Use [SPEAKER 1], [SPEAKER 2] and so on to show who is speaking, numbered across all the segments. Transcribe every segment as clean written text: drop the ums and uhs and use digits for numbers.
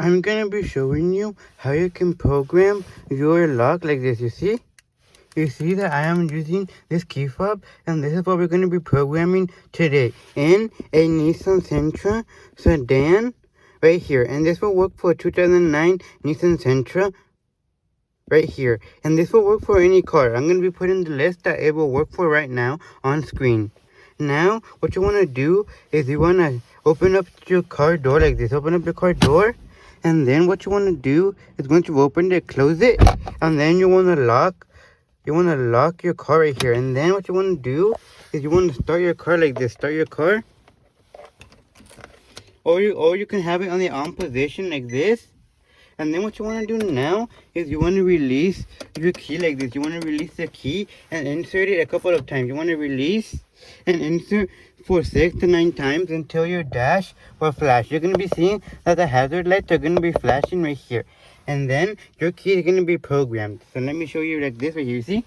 [SPEAKER 1] I'm gonna be showing you how you can program your lock like this. You see that I am using this key fob, and this is what we're gonna be programming today in a Nissan Sentra sedan right here. And this will work for 2009 Nissan Sentra right here. And this will work for any car. I'm gonna be putting the list that it will work for right now on screen. Now, what you wanna do is you wanna open up your car door like this. Open up your car door. And then what you want to do is once you open it, close it, and then you want to lock your car right here. And then what you want to do is you want to start your car like this. Start your car, or you can have it on the on position like this. And then what you want to do now is you want to release your key like this. You want to release the key and insert it a couple of times. You want to release and insert for 6 to 9 times until your dash will flash. You're going to be seeing that the hazard lights are going to be flashing right here. And then your key is going to be programmed. So let me show you like this right here. You see?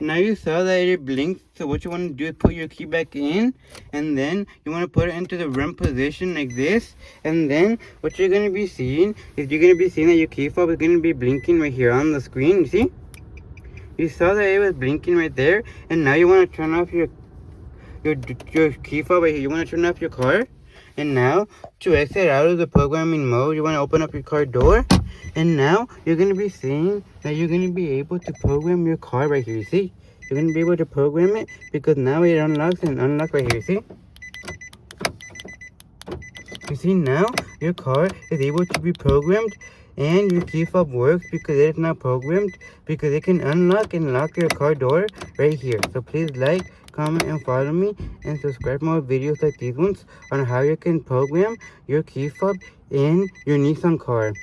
[SPEAKER 1] Now you saw that it blinked, so what you want to do is put your key back in, and then you want to put it into the run position like this. And then what you're going to be seeing is you're going to be seeing that your key fob is going to be blinking right here on the screen. You see? You saw that it was blinking right there, and now you want to turn off your key fob right here. You want to turn off your car, and now to exit out of the programming mode, you want to open up your car door. And now you're going to be seeing that you're going to be able to program your car right here. You see? You're going to be able to program it because now it unlocks and unlocks right here. See? You see now your car is able to be programmed, and your key fob works because it is now programmed, because it can unlock and lock your car door right here. So please like, comment, and follow me, and subscribe for more videos like these ones on how you can program your key fob in your Nissan car.